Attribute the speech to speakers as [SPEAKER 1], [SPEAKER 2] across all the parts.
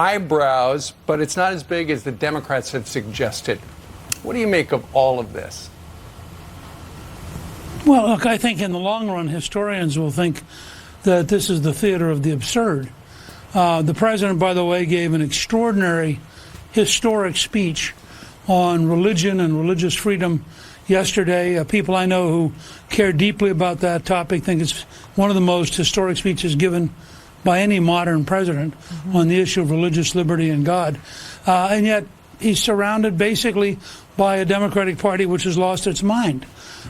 [SPEAKER 1] eyebrows, but it's not as big as the Democrats have suggested. What do you make of all of this?
[SPEAKER 2] Well, look, I think in the long run, historians will think that this is the theater of the absurd. The president, by the way, gave an extraordinary, historic speech on religion and religious freedom yesterday. People I know who care deeply about that topic think it's one of the most historic speeches given by any modern president on the issue of religious liberty and God. And yet he's surrounded basically by a Democratic Party which has lost its mind.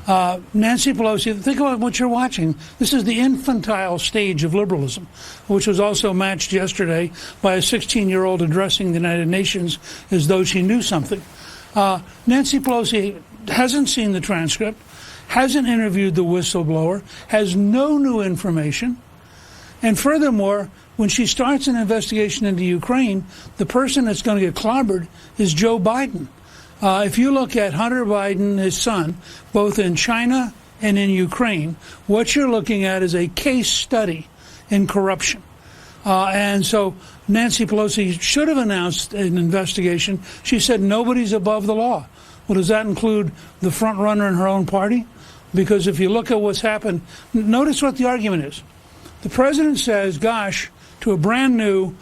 [SPEAKER 2] Nancy Pelosi, think about what you're watching. This is the infantile stage of liberalism, which was also matched yesterday by a 16-year-old addressing the United Nations as though she knew something. Nancy Pelosi hasn't seen the transcript, hasn't interviewed the whistleblower, has no new information. And furthermore, when she starts an investigation into Ukraine, the person that's going to get clobbered is Joe Biden. If you look at Hunter Biden, his son, both in China and in Ukraine, what you're looking at is a case study in corruption. And so Nancy Pelosi should have announced an investigation. She said nobody's above the law. Well, does that include the front runner in her own party? Because if you look at what's happened, notice what the argument is. The president says, gosh, to a brand new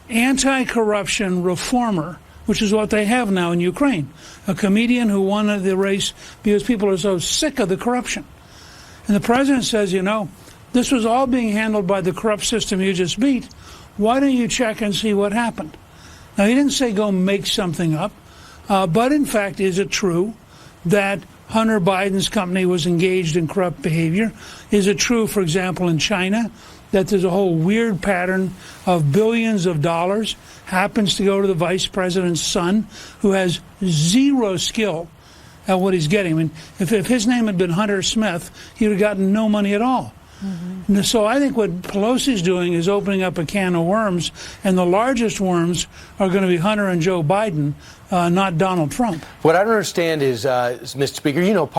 [SPEAKER 2] anti-corruption reformer, which is what they have now in Ukraine, a comedian who won the race because people are so sick of the corruption. And the president says, you know, this was all being handled by the corrupt system you just beat. Why don't you check and see what happened? Now, he didn't say go make something up, but in fact, is it true that Hunter Biden's company was engaged in corrupt behavior? Is it true, for example, in China, that there's a whole weird pattern of billions of dollars happens to go to the vice president's son, who has zero skill at what he's getting? I mean, if his name had been Hunter Smith, he would have gotten no money at all. So I think what Pelosi's doing is opening up a can of worms, and the largest worms are going to be Hunter and Joe Biden, not Donald Trump.
[SPEAKER 3] What I don't understand is, Mr. Speaker, you know,